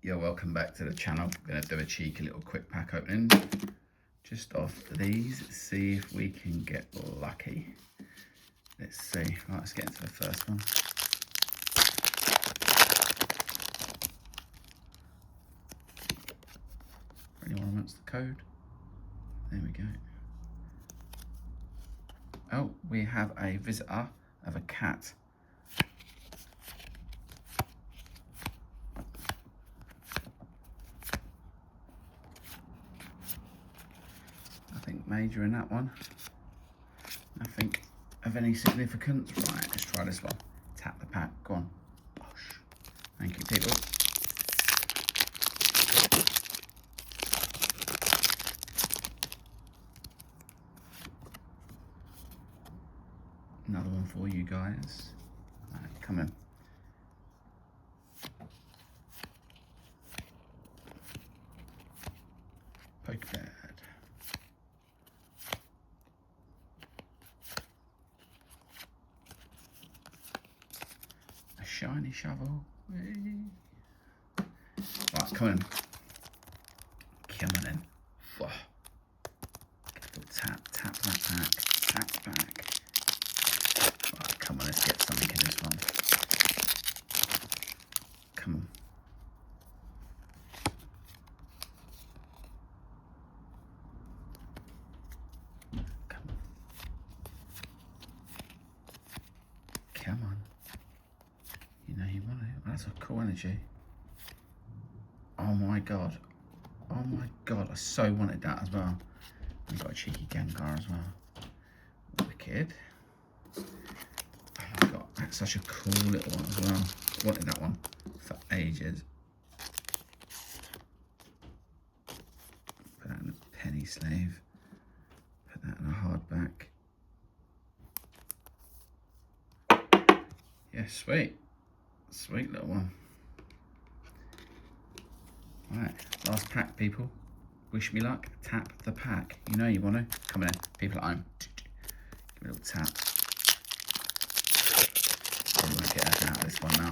You're welcome back to the channel. We're going to do a cheeky little quick pack opening just off these, see if we can get lucky. Let's see. Right, let's get into the first one. For anyone wants the code, there we go. Oh, we have a visitor of a cat. Nothing major in that one. Nothing of any significance. Right, let's try this one. Tap the pack. Go on. Bosh. Thank you, people. Another one for you guys. Right, come in. Poke bed. A shiny shovel. Right, come in. Come on in. Tap that pack. Tap back. Right, come on, let's get something in this one. Come on. Come on. Come on. You know you want it. That's a cool energy. Oh my god. Oh my god, I so wanted that as well. We've got a cheeky Gengar as well. Wicked. Oh my god, that's such a cool little one as well. Wanted that one for ages. Put that in a penny sleeve. Put that in a hardback. Yeah, sweet. Sweet little one. Right, last pack, people. Wish me luck. Tap the pack. You know you want to. Come in, people at home. Give me a little tap. I'm going to get us out of this one now.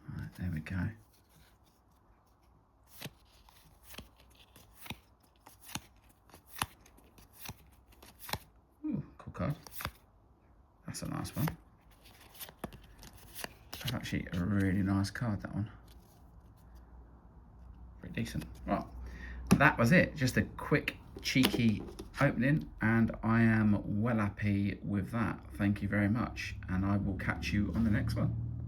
Right, there we go. Ooh, cool card. That's a nice one. That's actually a really nice card, that one. Pretty decent. Right, that was it. Just a quick, cheeky opening, and I am well happy with that. Thank you very much, and I will catch you on the next one.